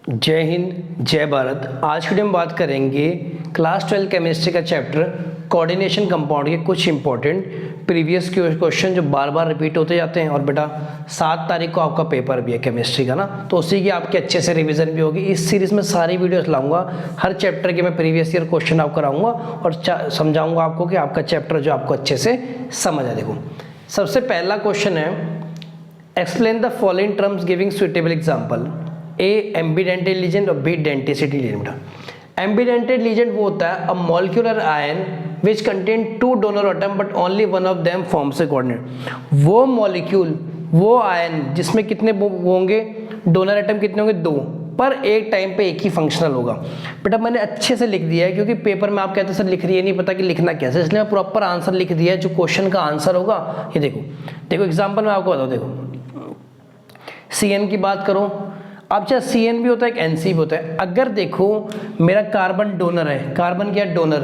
जय हिंद, जय भारत। आज की वीडियो में बात करेंगे क्लास 12 केमिस्ट्री का चैप्टर कोऑर्डिनेशन कंपाउंड के कुछ इंपॉर्टेंट प्रीवियस क्वेश्चन जो बार बार रिपीट होते जाते हैं। और बेटा 7 तारीख को आपका पेपर भी है केमिस्ट्री का ना, तो उसी की आपके अच्छे से रिवीजन भी होगी। इस सीरीज में सारी वीडियोस लाऊंगा, हर चैप्टर के मैं प्रीवियस ईयर क्वेश्चन आपको कराऊंगा और समझाऊंगा आपको कि आपका चैप्टर जो आपको अच्छे से समझ आए। देखो सबसे पहला क्वेश्चन है, explain the following terms giving suitable example. A ambidentate ligand और B denticity ligand. Ambidentate ligand वो होता है a molecular ion which contain 2 donor atom but only one of them forms a coordinate. वो molecule, वो ion जिसमें कितने होंगे donor atom, कितने होंगे 2, पर एक टाइम पे एक ही फंक्शनल होगा। बेटा मैंने अच्छे से लिख दिया है क्योंकि पेपर में आप कहते हैं सर लिख रही है नहीं पता कि लिखना कैसे, इसलिए मैं प्रॉपर आंसर लिख दिया है। जो क्वेश्चन का आंसर होगा ये देखो एग्जाम्पल में आपको बताओ। देखो CN की बात करो, अब चाहे CN भी होता है एक NC भी होता है। अगर देखो मेरा कार्बन डोनर है, कार्बन क्या है डोनर,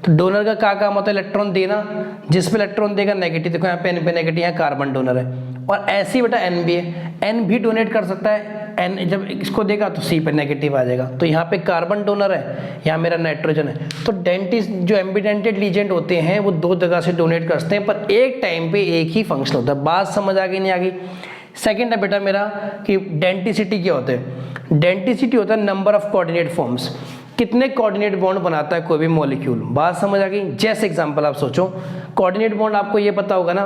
तो डोनर का क्या काम होता है इलेक्ट्रॉन देना, जिस पे इलेक्ट्रॉन देगा नेगेटिव। देखो यहाँ पे N पे नेगेटिव, यहाँ कार्बन डोनर है। और ऐसे ही बेटा N भी है, N भी डोनेट कर सकता है। N जब इसको देगा तो C पे नेगेटिव आ जाएगा। तो यहाँ पे कार्बन डोनर है, यहाँ मेरा नाइट्रोजन है। तो डेंटिस्ट जो एम्बीडेंटेड लीजेंड होते हैं वो 2 जगह से डोनेट करते हैं, पर एक टाइम पे एक ही फंक्शन होता है। बात समझ आ गई नहीं आ गई? सेकेंड है बेटा मेरा कि डेंटिसिटी क्या होता है। डेंटिसिटी होता है नंबर ऑफ कोऑर्डिनेट फॉर्म्स, कितने कोऑर्डिनेट बॉन्ड बनाता है कोई भी मॉलिक्यूल। बात समझ आ गई? जैसे एग्जांपल आप सोचो, कोऑर्डिनेट बॉन्ड आपको ये पता होगा ना,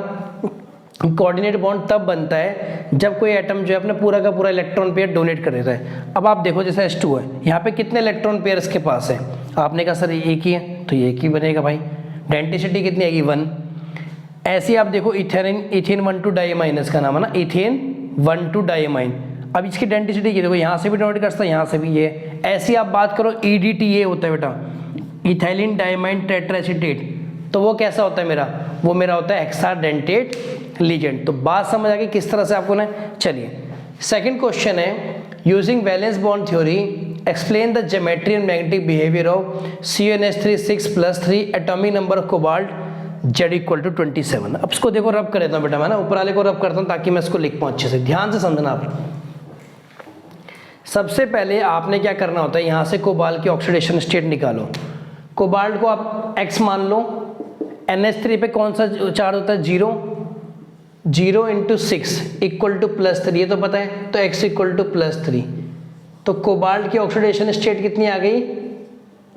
कोऑर्डिनेट बॉन्ड तब बनता है जब कोई एटम जो है अपना पूरा का पूरा इलेक्ट्रॉन पेयर डोनेट कर देता है। अब आप देखो जैसे H2 है, यहाँ पे कितने इलेक्ट्रॉन पेयर इसके पास है, आपने कहा सर एक ही है, तो ये एक ही बनेगा भाई। डेंटिसिटी कितनी आएगी 1। ऐसे आप देखो इथेन 1,2 डाइमाइनस का नाम है ना, इथेन 1,2 डाइमाइन। अब इसकी डेंटिसिटी की देखो, यहाँ से भी डोनेट करता है, यहाँ से भी ये। ऐसी आप बात करो EDT, ये होता है बेटा इथाइलिन डाइमाइन टेट्राएसीटेट, तो वो कैसा होता है मेरा, वो मेरा होता है हेक्साडेंटेट लीजेंड। तो बात समझ आ गई किस तरह से आपको ना। चलिए सेकंड क्वेश्चन है, using valence bond theory explain the geometry and magnetic behaviour of CnH3 6+3 atomic number of cobalt Z = 27। अब इसको देखो रब कर देता हूँ बेटा, मैं ना ऊपर वाले को रब करता हूँ ताकि मैं इसको लिख पाऊँ अच्छे से। ध्यान से समझना आप। सबसे पहले आपने क्या करना होता है, यहाँ से कोबाल्ट की ऑक्सीडेशन स्टेट निकालो। कोबाल्ट को आप X मान लो, NH3 पे कौन सा चार्ज होता है 0 × 6 = +3, ये तो पता है, तो X = +3। तो कोबाल्ट की ऑक्सीडेशन स्टेट कितनी आ गई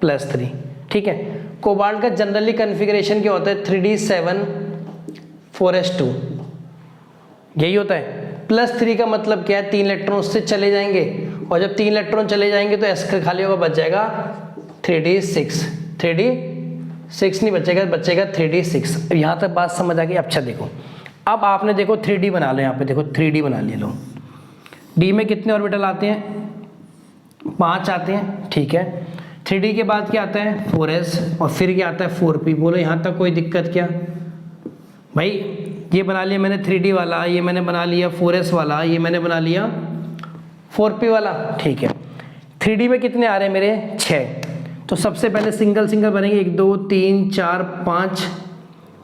+3। ठीक है, कोबाल्ट का जनरली कॉन्फ़िगरेशन क्या होता है 3d7 4s2, यही होता है। +3 का मतलब क्या है, 3 इलेक्ट्रॉन उससे चले जाएंगे, और जब 3 इलेक्ट्रॉन चले जाएंगे तो S का खाली होगा, बच जाएगा 3d6 नहीं बचेगा, बचेगा 3d6। यहाँ तक बात समझ आ गई? अच्छा देखो, अब आपने देखो 3D बना लो, यहाँ पे देखो 3D बना लिया लो। D में कितने ऑर्बिटल आते हैं, 5 आते हैं। ठीक है, 3D के बाद क्या आता है 4s, और फिर क्या आता है 4p। बोलो यहाँ तक कोई दिक्कत क्या भाई? ये बना लिया मैंने 3D वाला, ये मैंने बना लिया 4s वाला, ये मैंने बना लिया 4p वाला। ठीक है, 3D में कितने आ रहे हैं मेरे 6। तो सबसे पहले सिंगल सिंगल बनेंगे, 1 2 3 4 5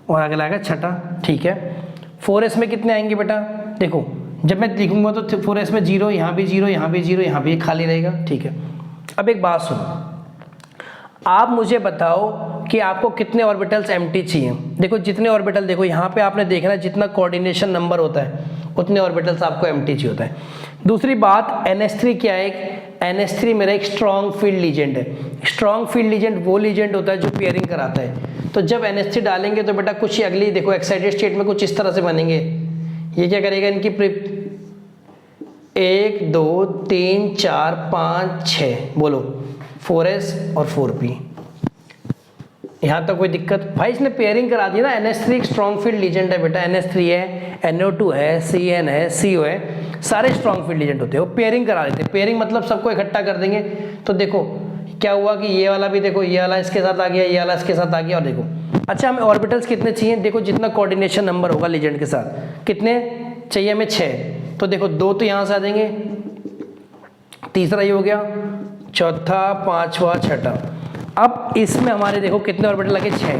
और आगे लाएगा छठा। ठीक है, 4s में कितने आएंगे बेटा, देखो जब मैं लिखूंगा तो 4s में 0, यहाँ भी 0, यहाँ भी 0, यहाँ भी खाली रहेगा। ठीक है, अब एक बात सुनो, आप मुझे बताओ कि आपको कितने ऑर्बिटल्स एम्प्टी चाहिए। देखो जितने ऑर्बिटल, देखो यहाँ पे आपने देखना जितना कोऑर्डिनेशन नंबर होता है उतने ऑर्बिटल्स आपको एम्प्टी चाहिए होता है। दूसरी बात NH3 क्या है, NH3 मेरा एक स्ट्रॉन्ग फील्ड लीजेंड है। स्ट्रॉन्ग फील्ड लीजेंड वो लीजेंड होता है जो पेयरिंग कराता है। तो जब NH3 डालेंगे तो बेटा कुछ अगली देखो एक्साइटेड स्टेट में कुछ इस तरह से बनेंगे। ये क्या करेगा, इनकी 1 2 3 4 5 6, बोलो 4s और 4p। यहाँ तक कोई दिक्कत भाई? इसने पेयरिंग करा दी ना। NH3 एक स्ट्रॉन्ग फील्ड लीजेंड है बेटा, NH3 है, NO2 है, CN है, CO है, सारे स्ट्रॉन्ग फील्ड लीजेंड होते हैं। वो पेयरिंग करा देते हैं। पेयरिंग मतलब सबको इकट्ठा कर देंगे। तो देखो क्या हुआ कि ये वाला भी देखो, ये वाला इसके साथ आ गया, ये वाला इसके साथ आ गया। और देखो अच्छा हमें ऑर्बिटल्स कितने चाहिए, देखो जितना कोऑर्डिनेशन नंबर होगा लीजेंड के साथ, कितने चाहिए हमें 6। तो देखो 2 तो यहाँ से आ जाएंगे, तीसरा ये हो गया, चौथा, पांचवा, छठा। अब इसमें हमारे देखो कितने ऑर्बिटल लगे 6।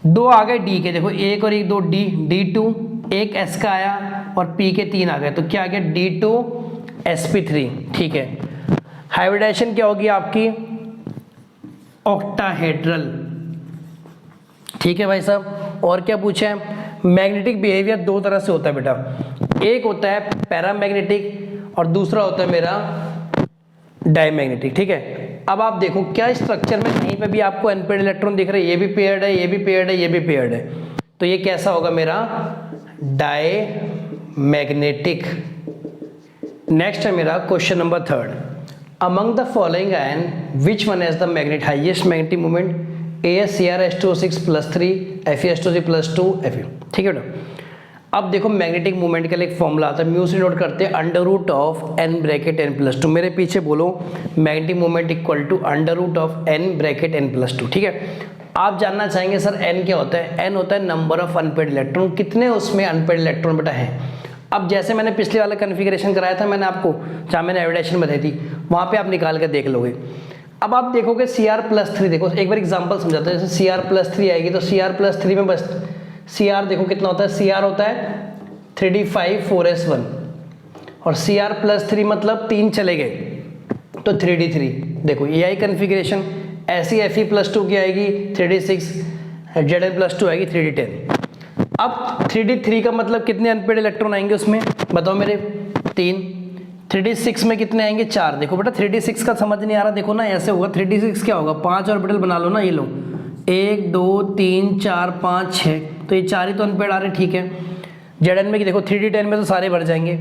2 आ गए D के, देखो 1 और 1 2 D2, एक S का आया और P के 3 आ गए। तो क्या आ गया D2 sp3। ठीक है, हाइब्रिडाइजेशन क्या होगी आपकी, ऑक्टाहेड्रल। ठीक है भाई साहब। और क्या पूछा है, मैग्नेटिक बिहेवियर दो तरह से होता है बेटा, एक होता है पैरामैग्नेटिक और दूसरा होता है मेरा डायमैग्नेटिक। ठीक है, अब आप देखो क्या स्ट्रक्चर में कहीं पे भी आपको अनपेयर्ड इलेक्ट्रॉन दिख रहे हैं, ये भी पेयर्ड है, ये भी पेयर्ड है, ये भी पेयर्ड है, तो ये कैसा होगा मेरा डायमैग्नेटिक। नेक्स्ट है मेरा question number 3, among the following ion which one has the magnet highest magnetic moment, AsCrH2O6+3 FeS2C+2 Fe। ठीक है बेटा। अब देखो मैग्नेटिक मूवमेंट के लिए एक फॉर्मूला आता है, म्यू से नोट करते हैं √n(n+2), मेरे पीछे बोलो magnetic movement equal to √n(n+2). ठीक है, आप जानना चाहेंगे सर n क्या होता है, n होता है नंबर ऑफ अनपेयर्ड इलेक्ट्रॉन, कितने उसमें अनपेयर्ड इलेक्ट्रॉन बेटा है। अब जैसे मैंने पिछले वाला कन्फिग्रेशन कराया था मैंने आपको, जहाँ मैंने हाइब्रिडाइजेशन बताई थी, वहाँ पे आप निकाल के देख लोगे। अब आप देखोगे Cr+3, देखो एक बार एग्जांपल समझाता है, जैसे Cr+3 आएगी तो Cr+3 में बस Cr देखो कितना होता है, Cr होता है 3d5 4s1 और Cr+3 मतलब 3 चले गए तो 3d3। देखो ये आई कन्फिग्रेशन, ऐसी Fe+2 की आएगी 3d6, Zn+2 आएगी 3d10। अब 3d3 का मतलब कितने अनपेयर्ड इलेक्ट्रॉन आएंगे उसमें, बताओ मेरे, 3। 3d6 में कितने आएंगे, 4। देखो बेटा 3d6 का समझ नहीं आ रहा, देखो ना ऐसे होगा, 3d6 क्या होगा, 5 ऑर्बिटल बना लो ना, ये लो 1 2 3 4 5 6, तो ये 4 ही तो अनपेयर्ड आ रहे, ठीक है। Zn में देखो 3d10 में तो सारे भर जाएंगे।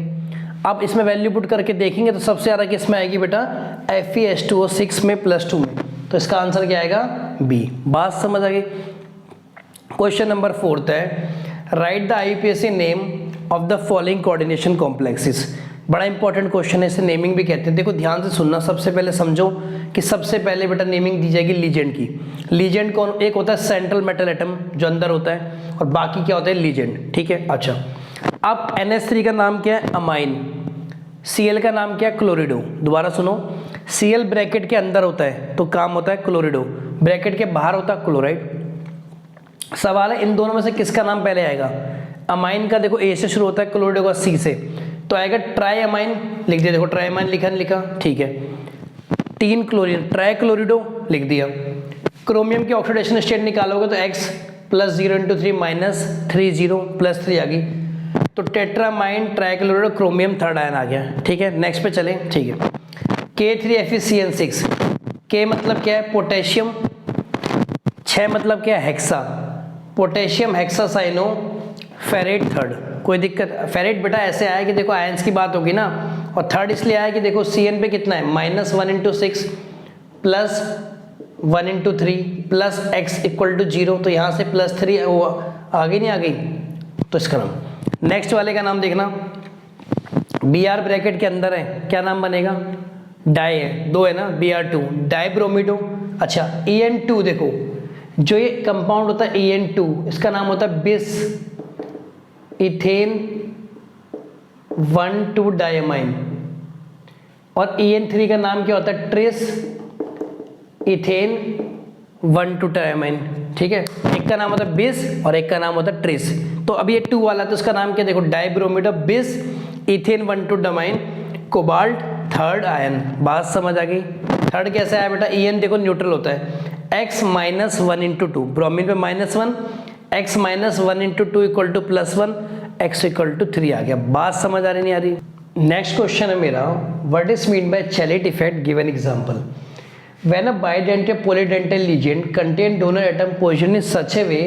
अब इसमें वैल्यू पुट करके देखेंगे तो सबसे ज़्यादा किस में आएगी बेटा, FeS2O6 में +2 में, तो इसका आंसर क्या आएगा, बी। बात समझ आ गई। क्वेश्चन नंबर 4 है, right the IUPAC name of the following coordination complexes. बड़ा इंपॉर्टेंट क्वेश्चन है, इसे नेमिंग भी कहते हैं। देखो ध्यान से सुनना, सबसे पहले समझो कि सबसे पहले बेटा नेमिंग दी जाएगी लीजेंड की। लीजेंड कौन, एक होता है सेंट्रल मेटल एटम जो अंदर होता है और बाकी क्या होता है लीजेंड। ठीक है, अच्छा अब NH3 का नाम क्या है, अमाइन। Cl का नाम क्या है, क्लोरिडो। दोबारा सुनो, Cl ब्रैकेट के अंदर होता है तो काम होता है क्लोरिडो, ब्रैकेट के बाहर होता है क्लोराइड। सवाल है इन दोनों में से किसका नाम पहले आएगा। अमाइन का देखो A से शुरू होता है, क्लोरिडो का C से, तो आएगा ट्राई अमाइन, लिख दिया। देखो ट्राई अमाइन लिखा, ठीक है। 3 क्लोरीन, ट्राई क्लोरिडो लिख दिया। क्रोमियम की ऑक्सीडेशन स्टेट निकालोगे तो X +0 × 3 -3 0 +3 आ गई, तो टेट्रामाइन ट्राइक्लोराइड क्रोमियम थर्ड आयन आ गया। ठीक है, नेक्स्ट पे चले। ठीक है, K3FeCN6, K मतलब क्या है, पोटेशियम, 6 मतलब क्या है, hexa, potassium hexacyano ferrate third. कोई दिक्कत, फेरेट बेटा ऐसे आया कि देखो आयंस की बात होगी ना, और थर्ड इसलिए आया कि देखो Cn पे कितना है, -1 × 6 +1 × 3 +X = 0, तो यहाँ से +3 आ गई, नहीं आ गई, तो इसका नाम। नेक्स्ट वाले का नाम देखना, Br ब्रैकेट के अंदर है, क्या नाम बनेगा, डाई है, 2 है ना, Br2 डाइब्रोमिडो। अच्छा En2 देखो, जो ये कंपाउंड होता है En2, इसका नाम होता है बिस इथेन 1,2 डायमाइन, और En3 का नाम क्या होता है, ट्रेस इथेन 1,2 डायमाइन। ठीक है, एक का नाम होता है बिस और एक का नाम होता है ट्रेस, तो अभी ये 2 वाला तो इसका नाम क्या, देखो डाइब्रोमिडो बिस ethane 1,2 diamine cobalt third ion. बात समझ आ गई। थर्ड कैसे आया बेटा, En देखो न्यूट्रल होता है, X -1 × 2, ब्रोमीन पे -1, X -1 × 2 = +1, X = 3 आ गया। बात समझ आ रही नहीं आ रही। नेक्स्ट क्वेश्चन है मेरा, what is mean by chalet effect, give an example. When a bidentate polydentate legend contain donor atom position in such a way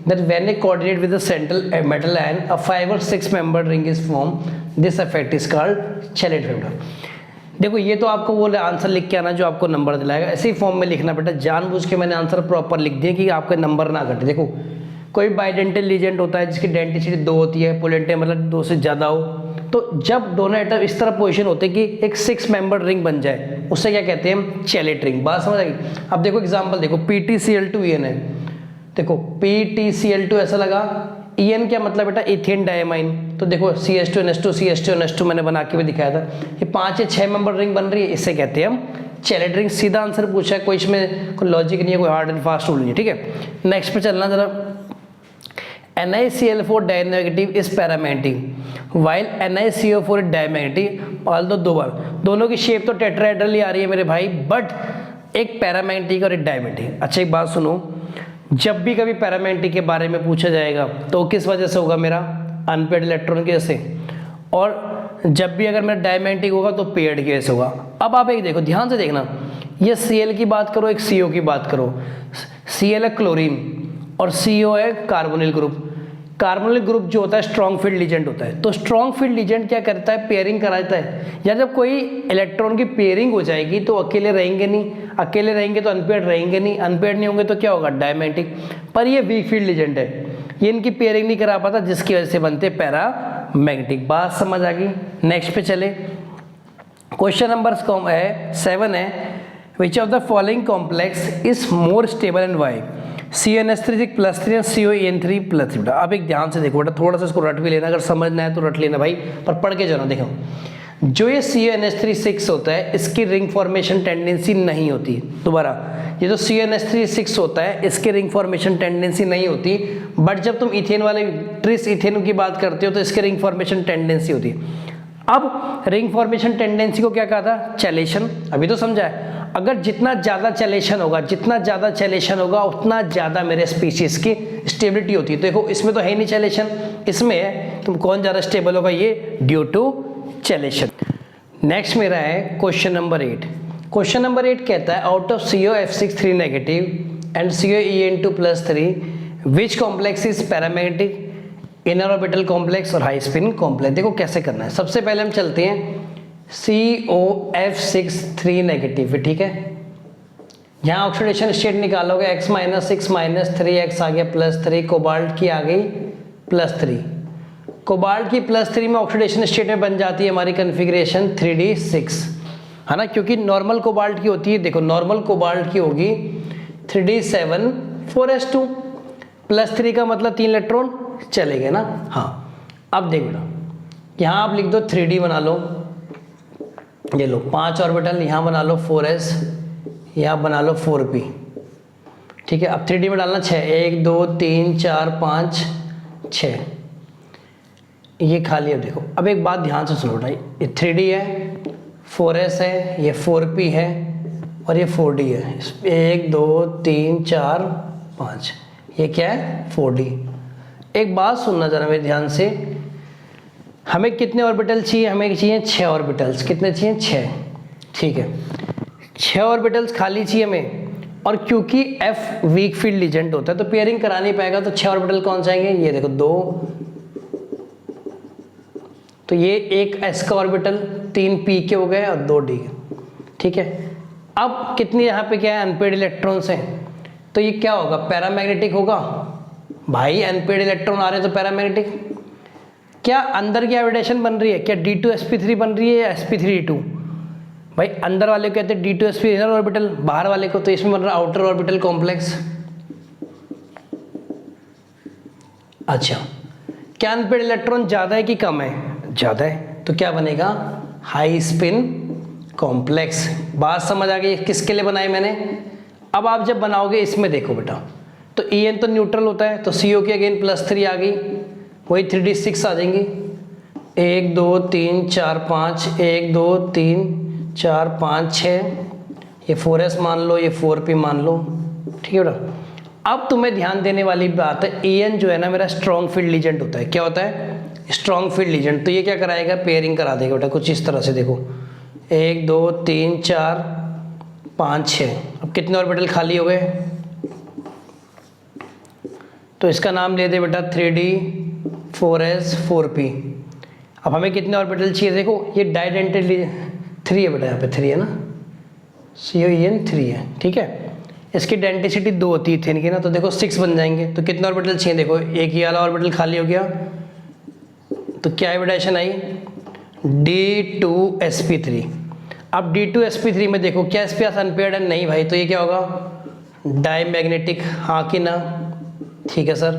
that when they coordinate with the central metal ion, a 5 or 6 membered ring is formed. This effect is called chalet effect. देखो ये तो आपको वो answer लिख के आना जो आपको नंबर दिलाएगा, ऐसे ही फॉर्म में लिखना बेटा, जानबूझ के मैंने आंसर प्रॉपर लिख दिया कि आपके नंबर ना घटे। देखो कोई बाइडेंटल लीजेंट होता है जिसकी डेंटिसिटी 2 होती है, पोलेंटे मतलब 2 से ज़्यादा हो, तो जब दोनों एटम इस तरह पोजीशन होते हैं कि एक 6 मेंबर रिंग बन जाए, उससे क्या कहते हैं, चैलेट रिंग। बात समझ आएगी। अब देखो एग्जांपल देखो, PtCl2En है, देखो PtCl2 ऐसा लगा, En क्या मतलब बेटा, इथेन डायमाइन, तो देखो CH2NH2 CH2NH2 मैंने बना के भी दिखाया था, ये 5 या 6 मेंबर रिंग बन रही है, इससे कहते हैं हम चैलेट रिंग। सीधा आंसर पूछा है, कोई इसमें कोई लॉजिक नहीं है, कोई हार्ड एंड फास्ट रूल नहीं है। ठीक है, नेक्स्ट पे चलना जरा। NiCl4 dinegative is paramagnetic while NiCO4 diamagnetic, although दो बार, दोनों की शेप तो टेट्राहेड्रल आ रही है मेरे भाई, बट एक पैरामैग्नेटिक और एक डायमैग्नेटिक। अच्छा एक बात सुनो, जब भी कभी पैरामैग्नेटिक के बारे में पूछा जाएगा तो किस वजह से होगा, मेरा अनपेड इलेक्ट्रॉन की वजह से, और जब भी अगर मेरा डायमैग्नेटिक होगा तो पेयर्ड की वजह से होगा। अब आप एक देखो, ध्यान से देखना, ये Cl की बात करो, एक CO की बात करो, Cl है क्लोरीन और CO है कार्बोनिल ग्रुप। कार्बोनिल ग्रुप जो होता है स्ट्रॉन्ग फील्ड लीजेंट होता है, तो स्ट्रॉन्ग फील्ड लीजेंट क्या करता है, पेयरिंग कराता है, या जब कोई इलेक्ट्रॉन की पेयरिंग हो जाएगी तो अकेले रहेंगे नहीं, अकेले रहेंगे तो अनपेयर्ड रहेंगे नहीं, अनपेयर्ड नहीं होंगे तो क्या होगा, डायमैग्नेटिक। पर ये वीक फील्ड लीजेंट है, ये इनकी पेयरिंग नहीं करा पाता, जिसकी वजह से बनते पैरामैग्नेटिक। बात समझ आ गई। नेक्स्ट पे चले, क्वेश्चन नंबर 7 है, which of the following complex is more stable and why, CnH3 +3 और COEN3 +3। अब एक ध्यान से देखो बेटा, थोड़ा सा इसको रट भी लेना, अगर समझना है तो रट लेना भाई, पर पढ़ के जाना। देखो, जो ये CnH3 होता है, इसकी रिंग फॉर्मेशन टेंडेंसी नहीं होती। दोबारा, ये जो CnH3 होता है, इसकी रिंग फॉर्मेशन टेंडेंसी नहीं होती, बट जब तुम इथेन वाले ट्रिस इथेन की बात करते हो तो इसकी रिंग फॉर्मेशन टेंडेंसी होती है। अब रिंग फॉर्मेशन टेंडेंसी को क्या कहा था, चैलेशन, अभी तो समझा है। अगर जितना ज़्यादा चैलेशन होगा, जितना ज़्यादा चैलेशन होगा, उतना ज़्यादा मेरे स्पीशीज की स्टेबिलिटी होती है। देखो इसमें तो है नहीं चैलेशन, इसमें है, तुम कौन ज़्यादा स्टेबल होगा, ये ड्यू टू चैलेशन। नेक्स्ट मेरा है क्वेश्चन नंबर 8। क्वेश्चन नंबर 8 कहता है, out of COF6 negative and COEN2 +3 which complex is paramagnetic, inner orbital complex और हाई स्पिन कॉम्प्लेक्स। देखो कैसे करना है, सबसे पहले हम चलते हैं COF6 नेगेटिव, ठीक है। यहाँ ऑक्सीडेशन स्टेट निकालोगे, X -6 -3X आ गया +3, कोबाल्ट की आ गई +3, कोबाल्ट की +3 में ऑक्सीडेशन स्टेट में बन जाती है हमारी कन्फिग्रेशन 3D6, है ना, क्योंकि नॉर्मल कोबाल्ट की होती है। देखो नॉर्मल कोबाल्ट की होगी 3D7 4s2, +3 का मतलब 3 इलेक्ट्रॉन चले गए ना। हाँ, अब देखो बेटा, यहाँ आप लिख दो 3D बना लो, ये लो 5 ऑर्बिटल, यहाँ बना लो 4s, यहाँ बना लो 4p, ठीक है। अब 3D में डालना 6, 1 2 3 4 5 6, ये खाली है। देखो अब एक बात ध्यान से सुनो भाई, ये 3D है, 4s है, ये 4p है और ये 4d है। 1 2 3 4 5, ये क्या है 4d। एक बात सुनना जरा मेरे ध्यान से, हमें कितने ऑर्बिटल चाहिए, हमें चाहिए 6 ऑर्बिटल्स। कितने चाहिए, 6, ठीक है। 6 ऑर्बिटल्स खाली चाहिए हमें, और क्योंकि F वीक फील्ड लीजेंट होता है तो पेयरिंग करा नहीं पाएगा, तो 6 ऑर्बिटल कौन से आएंगे, ये देखो 2, तो ये एक S का ऑर्बिटल, 3 P के हो गए और 2 D के, ठीक है। अब कितनी यहाँ पे क्या है, अनपेड इलेक्ट्रॉन्स हैं, तो ये क्या होगा, पैरामैग्नेटिक होगा भाई। अनपेड इलेक्ट्रॉन आ रहे हैं तो पैरामैग्नेटिक। क्या अंदर की हाइब्रिडेशन बन रही है, क्या D2sp3 बन रही है या sp3d2, भाई अंदर वाले को कहते हैं D2sp इनर ऑर्बिटल, बाहर वाले को तो इसमें बन रहा है आउटर ऑर्बिटल कॉम्प्लेक्स। अच्छा, क्या अनपेड इलेक्ट्रॉन ज़्यादा है कि कम है, ज़्यादा है, तो क्या बनेगा, हाई स्पिन कॉम्प्लेक्स। बात समझ आ गई, किसके लिए बनाए मैंने। अब आप जब बनाओगे इसमें देखो बेटा, तो En तो न्यूट्रल होता है, तो CO की अगेन +3 आ गई, वही 3D6 आ जाएंगी, 1 2 3 4 5, 1 2 3 4 5 6, ये 4s मान लो, ये 4p मान लो, ठीक है बेटा। अब तुम्हें ध्यान देने वाली बात है, En जो है ना मेरा स्ट्रॉन्ग फील्ड लीजेंट होता है। क्या होता है, स्ट्रॉन्ग फील्ड लीजेंट। तो ये क्या कराएगा, पेयरिंग करा देगा बेटा कुछ इस तरह से। देखो 1 2 3 4 5 6, अब कितने ऑर्बिटल खाली हो गए, तो इसका नाम ले दे बेटा 3D 4s 4p। अब हमें कितने ऑर्बिटल चाहिए, देखो ये डाइडेंटेड 3 है बेटा, यहाँ पे 3 है ना, COEN 3 है, ठीक है। इसकी डेंटिसिटी 2 होती है इथेन की ना, तो देखो 6 बन जाएंगे। तो कितने ऑर्बिटल चाहिए, देखो एक ही वाला ऑर्बिटल खाली हो गया, तो क्या हाइब्रिडेशन आई, D2sp3। अब D2sp3 में देखो क्या इसके पास अनपेयर्ड है, नहीं भाई, तो ये क्या होगा, डायमैग्नेटिक, हाँ कि ना, ठीक है सर।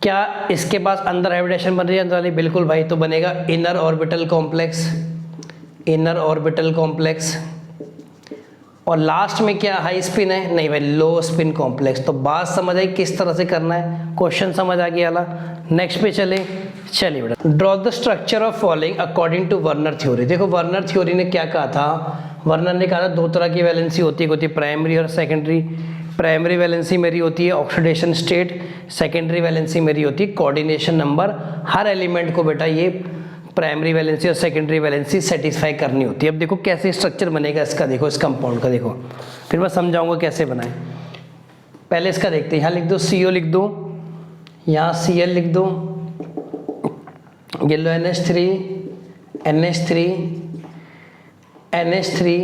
क्या इसके पास अंदर हाइब्रिडेशन बन रही है, अंदर वाली, बिल्कुल भाई, तो बनेगा inner orbital complex, inner orbital complex. और लास्ट में क्या हाई स्पिन है, नहीं भाई लो स्पिन कॉम्प्लेक्स। तो बात समझ आई किस तरह से करना है, क्वेश्चन समझ आ गया वाला। नेक्स्ट पे चलिए बेटा, draw the structure of following according to Werner theory. देखो वर्नर थ्योरी ने क्या कहा था, वर्नर ने कहा था दो तरह की वैलेंसी होती है, होती है प्राइमरी और सेकेंडरी। प्राइमरी वैलेंसी मेरी होती है ऑक्सीडेशन स्टेट, सेकेंडरी वैलेंसी मेरी होती है कोऑर्डिनेशन नंबर। हर एलिमेंट को बेटा ये प्राइमरी वैलेंसी और सेकेंडरी वैलेंसी सेटिस्फाई करनी होती है। अब देखो कैसे स्ट्रक्चर बनेगा इसका, देखो इस कंपाउंड का देखो, फिर मैं समझाऊंगा कैसे बनाएं। पहले इसका देखते हैं, यहाँ लिख दो CO लिख दो, यहाँ Cl लिख दो, ये लो NH3 NH3 NH3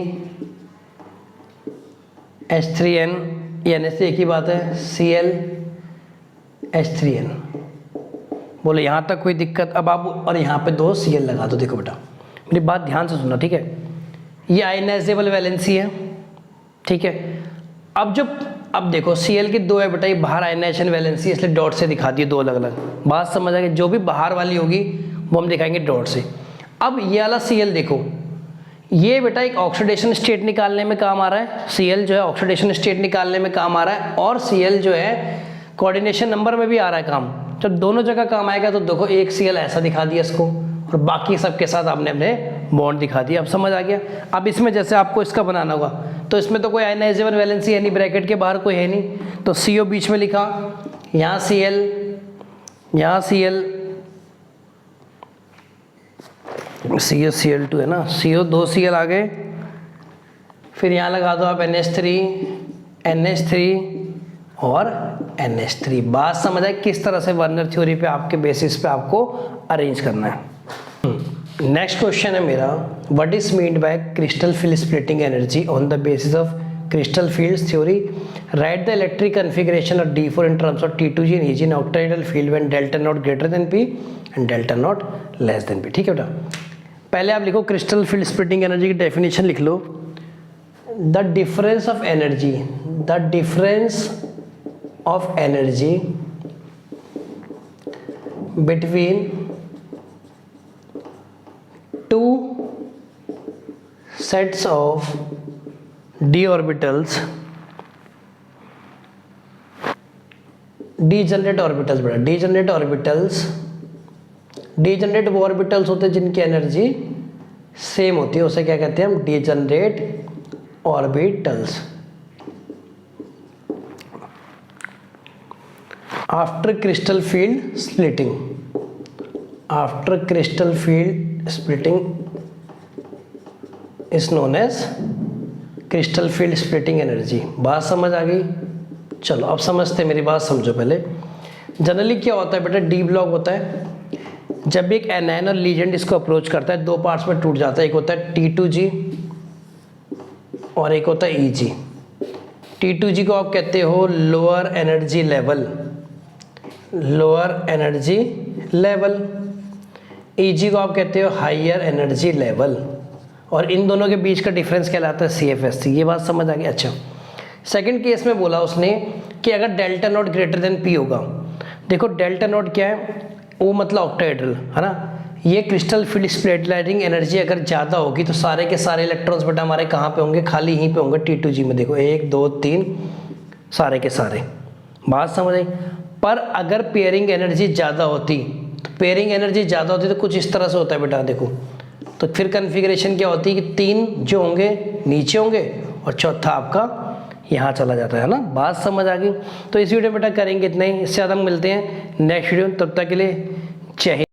H3n, ये NH3 एक ही बात है, Cl H3n। बोले यहाँ तक कोई दिक्कत? अब आप और यहाँ पे 2 Cl लगा दो। देखो बेटा मेरी बात ध्यान से सुनना, ठीक है। ये आयनाइजेबल वैलेंसी है, ठीक है। अब देखो Cl की 2 है बेटा, ये बाहर आयनाइजेशन वैलेंसी, इसलिए डॉट से दिखा दिए 2 अलग अलग। बात समझ आ गई, जो भी बाहर वाली होगी वो हम दिखाएंगे डॉट से। अब ये वाला Cl देखो, ये बेटा एक ऑक्सीडेशन स्टेट निकालने में काम आ रहा है। Cl जो है ऑक्सीडेशन स्टेट निकालने में काम आ रहा है, और Cl जो है कोऑर्डिनेशन नंबर में भी आ रहा है काम। जब दोनों जगह काम आएगा तो देखो एक Cl ऐसा दिखा दिया इसको, और बाकी सबके साथ आपने अपने बॉन्ड दिखा दिया। अब समझ आ गया। अब इसमें जैसे आपको इसका बनाना होगा, तो इसमें तो कोई आयनाइजेबल वैलेंसी है नहीं, ब्रैकेट के बाहर कोई है नहीं, तो CO बीच में लिखा, यहाँ Cl, यहाँ Cl, Cl2 है ना, CO 2 Cl आ गए, फिर यहाँ लगा दो आप NH3 और NH3। बात समझ आए किस तरह से वर्नर थ्योरी पे आपके बेसिस पे आपको अरेंज करना है। नेक्स्ट क्वेश्चन है मेरा, what is meant by crystal field splitting energy on the basis of crystal fields theory, right the electric configuration of D4 in terms of T2g and EG in octahedral field when delta naught greater than P and delta naught less than P। ठीक है बेटा, पहले आप लिखो crystal field splitting energy की definition लिख लो। The difference of energy, the difference of energy between two sets of d orbitals, degenerate orbitals बेटा, degenerate orbitals, degenerate वो orbitals होते हैं जिनकी एनर्जी सेम होती है, उसे क्या कहते हैं हम, degenerate orbitals। After crystal field splitting, after crystal field splitting is known as crystal field splitting energy. बात समझ आ गई? चलो अब समझते हैं, मेरी बात समझो पहले। जनरली क्या होता है बेटा, डी ब्लॉक होता है, जब एक एनायन और लीजेंड इसको अप्रोच करता है 2 पार्ट्स में टूट जाता है, एक होता है T2g और एक होता है EG। T2g को आप कहते हो lower energy level, lower energy level, EG को आप कहते हो हायर एनर्जी लेवल, और इन दोनों के बीच का डिफरेंस कहलाता है CFSC। ये बात समझ आ गई? अच्छा, सेकंड केस में बोला उसने कि अगर delta not greater than P होगा। देखो डेल्टा नॉट क्या है, वो मतलब ऑक्टाहेड्रल है ना, ये क्रिस्टल फील्ड स्प्लिटिंग एनर्जी अगर ज़्यादा होगी तो सारे के सारे इलेक्ट्रॉन्स बेटा हमारे कहाँ पे होंगे, खाली यहीं पे होंगे T2g में। देखो 1 2 3 सारे के सारे। बात समझ आई? पर अगर पेयरिंग एनर्जी ज़्यादा होती, तो पेयरिंग एनर्जी ज़्यादा होती तो कुछ इस तरह से होता है बेटा, देखो तो फिर कन्फिग्रेशन क्या होती है कि 3 जो होंगे नीचे होंगे और चौथा आपका यहाँ चला जाता है ना। बात समझ आ गई? तो इस वीडियो में बेटा करेंगे इतना ही, इससे ज़्यादा मिलते हैं नेक्स्ट वीडियो, तब तक के लिए जय हिंद।